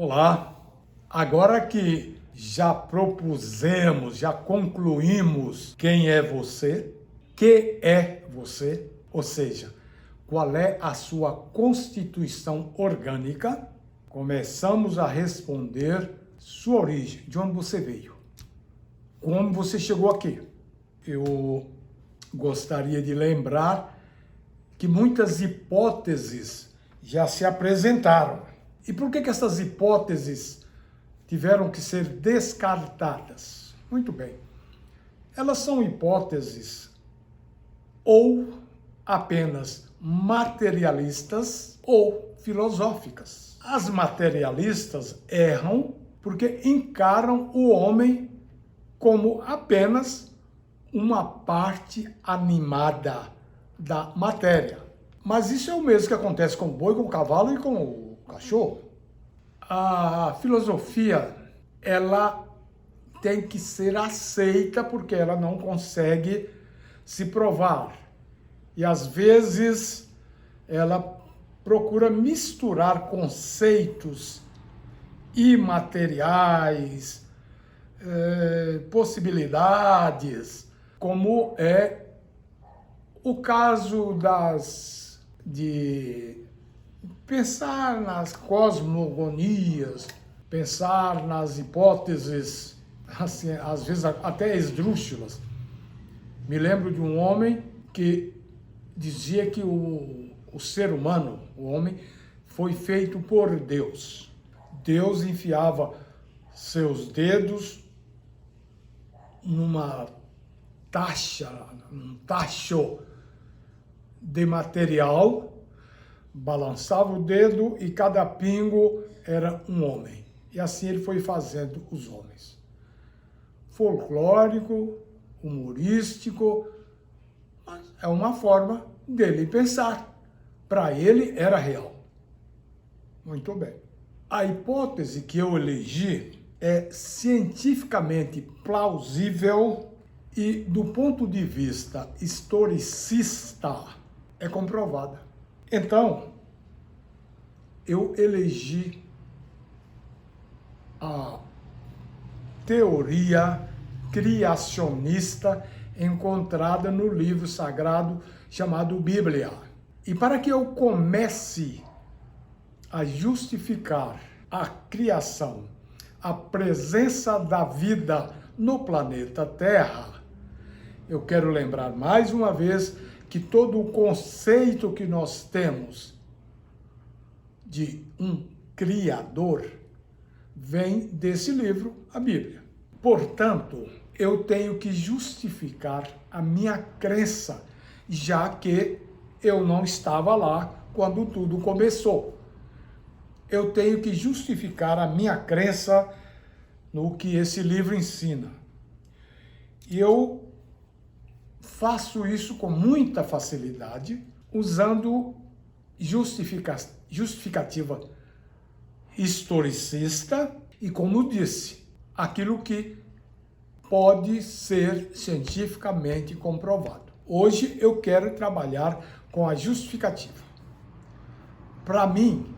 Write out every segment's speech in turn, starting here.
Olá, agora que já propusemos, já concluímos quem é você, que é você, ou seja, qual é a sua constituição orgânica, começamos a responder sua origem, de onde você veio, como você chegou aqui. Eu gostaria de lembrar que muitas hipóteses já se apresentaram. E por que essas hipóteses tiveram que ser descartadas? Muito bem. Elas são hipóteses ou apenas materialistas ou filosóficas. As materialistas erram porque encaram o homem como apenas uma parte animada da matéria. Mas isso é o mesmo que acontece com o boi, com o cavalo e com o cachorro. A filosofia, ela tem que ser aceita porque ela não consegue se provar. E às vezes ela procura misturar conceitos imateriais, possibilidades, como é o caso de pensar nas cosmogonias, pensar nas hipóteses, assim, às vezes até esdrúxulas. Me lembro de um homem que dizia que o ser humano, o homem, foi feito por Deus. Deus enfiava seus dedos numa um tacho de material, balançava o dedo e cada pingo era um homem. E assim ele foi fazendo os homens. Folclórico, humorístico, mas é uma forma dele pensar. Para ele era real. Muito bem. A hipótese que eu elegi é cientificamente plausível e, do ponto de vista historicista, é comprovada. Então, eu elegi a teoria criacionista encontrada no livro sagrado chamado Bíblia. E para que eu comece a justificar a criação, a presença da vida no planeta Terra, eu quero lembrar mais uma vez que todo o conceito que nós temos de um Criador vem desse livro, a Bíblia. Portanto, eu tenho que justificar a minha crença, já que eu não estava lá quando tudo começou. Eu tenho que justificar a minha crença no que esse livro ensina. E eu faço isso com muita facilidade, usando justificativa historicista e, como disse, aquilo que pode ser cientificamente comprovado. Hoje eu quero trabalhar com a justificativa. Para mim,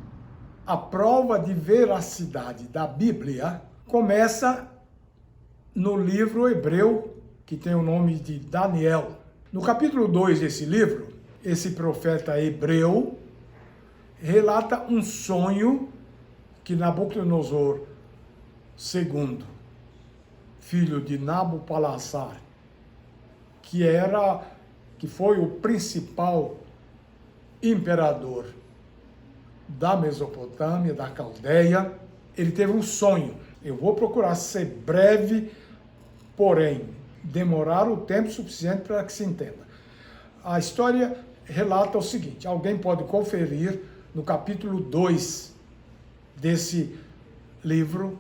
a prova de veracidade da Bíblia começa no livro hebreu, que tem o nome de Daniel. No capítulo 2 desse livro, esse profeta hebreu relata um sonho que Nabucodonosor II, filho de Nabopolassar, que foi o principal imperador da Mesopotâmia, da Caldeia, ele teve um sonho. Eu vou procurar ser breve, porém demorar o tempo suficiente para que se entenda. A história relata o seguinte: alguém pode conferir no capítulo 2 desse livro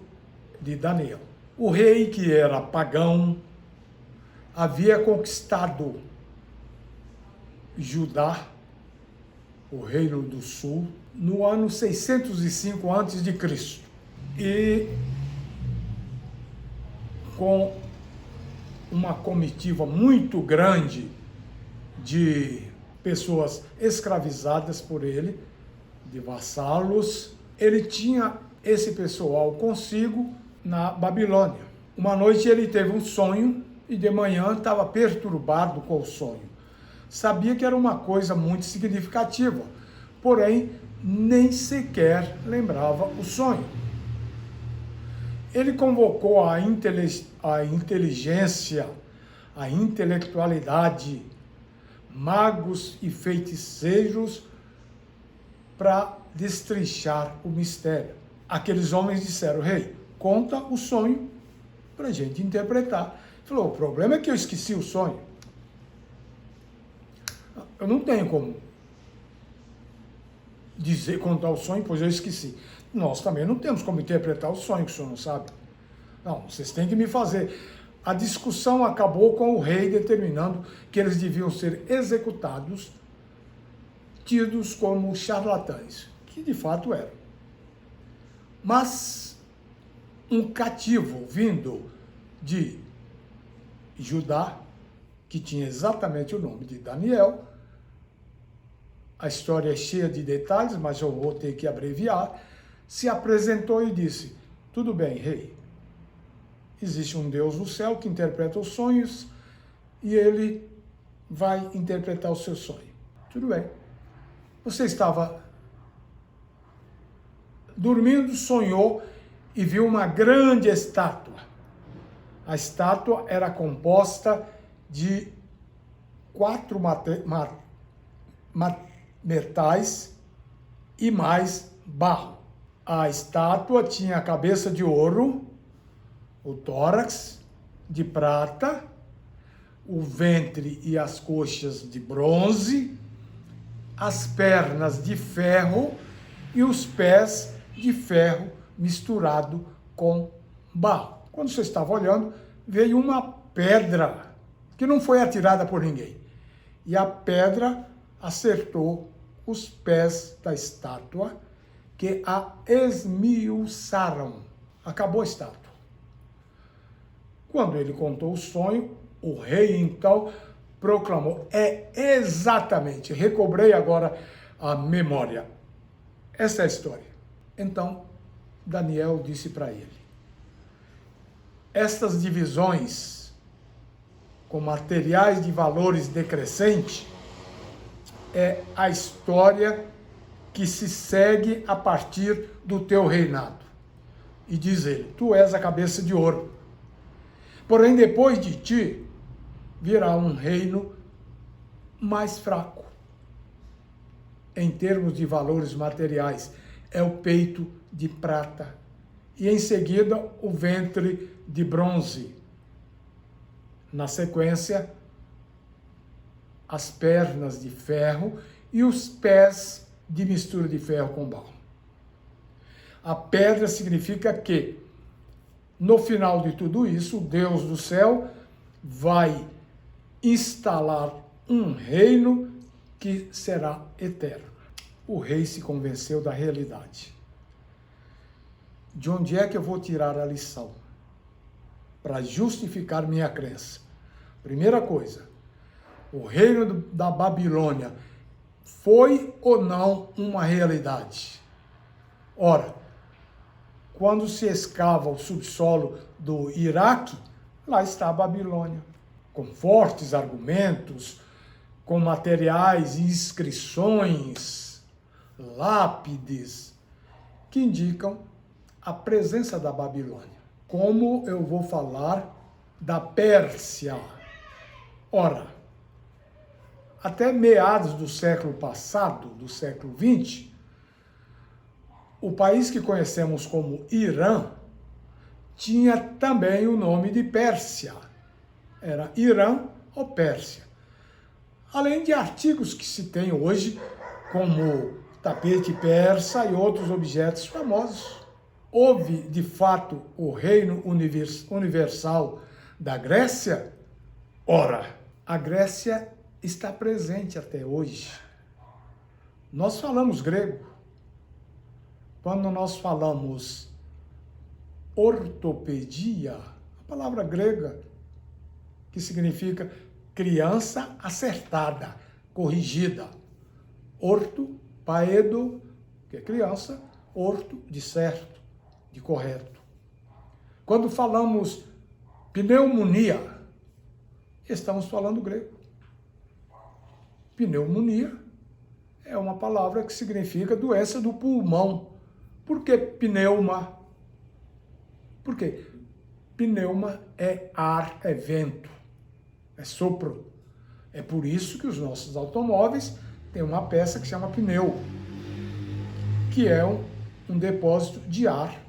de Daniel. O rei, que era pagão, havia conquistado Judá, o reino do sul, no ano 605 a.C. E com uma comitiva muito grande de pessoas escravizadas por ele, de vassalos, ele tinha esse pessoal consigo na Babilônia. Uma noite ele teve um sonho e de manhã estava perturbado com o sonho. Sabia que era uma coisa muito significativa, porém nem sequer lembrava o sonho. Ele convocou a inteligência, a intelectualidade, magos e feiticeiros para destrinchar o mistério. Aqueles homens disseram: rei, conta o sonho para a gente interpretar. Ele falou: o problema é que eu esqueci o sonho. Eu não tenho como contar o sonho, pois eu esqueci. Nós também não temos como interpretar o sonho, que o senhor não sabe. Não, vocês têm que me fazer. A discussão acabou com o rei determinando que eles deviam ser executados, tidos como charlatães, que de fato eram. Mas um cativo vindo de Judá, que tinha exatamente o nome de Daniel, a história é cheia de detalhes, mas eu vou ter que abreviar, se apresentou e disse: tudo bem, rei, existe um Deus no céu que interpreta os sonhos e ele vai interpretar o seu sonho. Tudo bem. Você estava dormindo, sonhou e viu uma grande estátua. A estátua era composta de 4 metais e mais barro. A estátua tinha a cabeça de ouro, o tórax de prata, o ventre e as coxas de bronze, as pernas de ferro e os pés de ferro misturado com barro. Quando você estava olhando, veio uma pedra que não foi atirada por ninguém. E a pedra acertou os pés da estátua, que a esmiuçaram. Acabou a estátua. Quando ele contou o sonho, o rei então proclamou: é exatamente, recobrei agora a memória. Essa é a história. Então, Daniel disse para ele: estas divisões com materiais de valores decrescentes é a história que se segue a partir do teu reinado. E diz ele: tu és a cabeça de ouro. Porém, depois de ti, virá um reino mais fraco. Em termos de valores materiais, é o peito de prata. E em seguida, o ventre de bronze. Na sequência, as pernas de ferro e os pés de mistura de ferro com barro. A pedra significa que, no final de tudo isso, o Deus do céu vai instalar um reino que será eterno. O rei se convenceu da realidade. De onde é que eu vou tirar a lição para justificar minha crença? Primeira coisa, o reino da Babilônia foi ou não uma realidade? Ora, quando se escava o subsolo do Iraque, lá está a Babilônia, com fortes argumentos, com materiais, inscrições, lápides, que indicam a presença da Babilônia. Como eu vou falar da Pérsia? Ora, até meados do século passado, do século XX, o país que conhecemos como Irã tinha também o nome de Pérsia. Era Irã ou Pérsia. Além de artigos que se tem hoje, como tapete persa e outros objetos famosos. Houve, de fato, o reino universal da Grécia? Ora, a Grécia está presente até hoje. Nós falamos grego. Quando nós falamos ortopedia, a palavra grega que significa criança acertada, corrigida. Orto, paedo, que é criança, orto, de certo. de correto. Quando falamos pneumonia, estamos falando grego. Pneumonia é uma palavra que significa doença do pulmão. Por que pneuma? Por quê? Pneuma é ar, é vento, é sopro. É por isso que os nossos automóveis têm uma peça que chama pneu, que é um depósito de ar.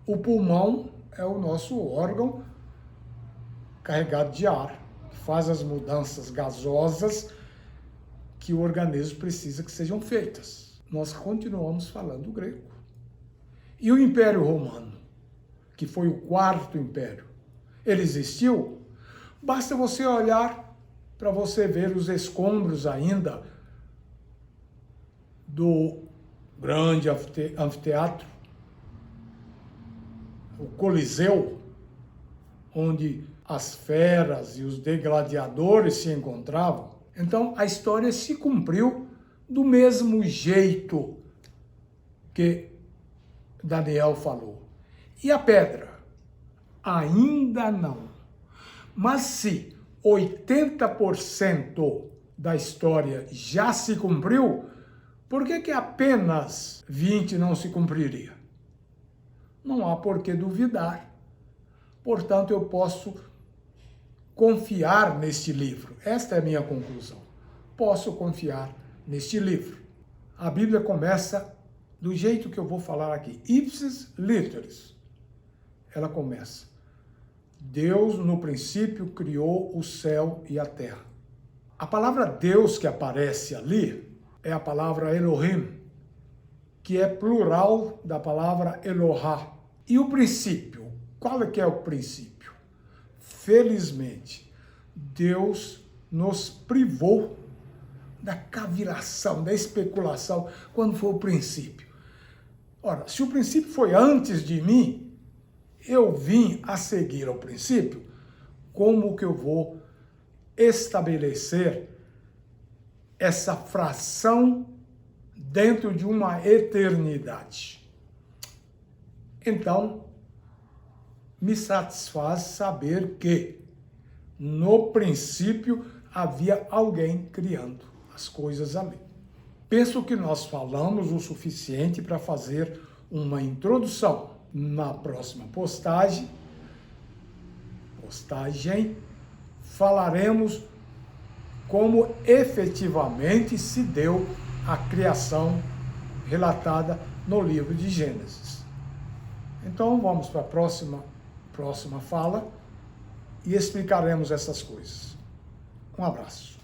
O pulmão é o nosso órgão carregado de ar, que faz as mudanças gasosas que o organismo precisa que sejam feitas. Nós continuamos falando grego. E o Império Romano, que foi o quarto império, ele existiu? Basta você olhar para você ver os escombros ainda do grande anfiteatro, o Coliseu, onde as feras e os degladiadores se encontravam. Então, a história se cumpriu do mesmo jeito que Daniel falou. E a pedra? Ainda não. Mas se 80% da história já se cumpriu, por que apenas 20% não se cumpriria? Não há por que duvidar. Portanto, eu posso confiar neste livro. Esta é a minha conclusão. Posso confiar neste livro. A Bíblia começa do jeito que eu vou falar aqui. Ipsis literis. Ela começa. Deus, no princípio, criou o céu e a terra. A palavra Deus que aparece ali é a palavra Elohim, que é plural da palavra Elohá. E o princípio? Qual é que é o princípio? Felizmente, Deus nos privou da cavilação, da especulação, quando foi o princípio. Ora, se o princípio foi antes de mim, eu vim a seguir ao princípio, como que eu vou estabelecer essa fração dentro de uma eternidade? Então, me satisfaz saber que, no princípio, havia alguém criando as coisas ali. Penso que nós falamos o suficiente para fazer uma introdução. Na próxima postagem, falaremos como efetivamente se deu a criação relatada no livro de Gênesis. Então, vamos para a próxima fala e explicaremos essas coisas. Um abraço.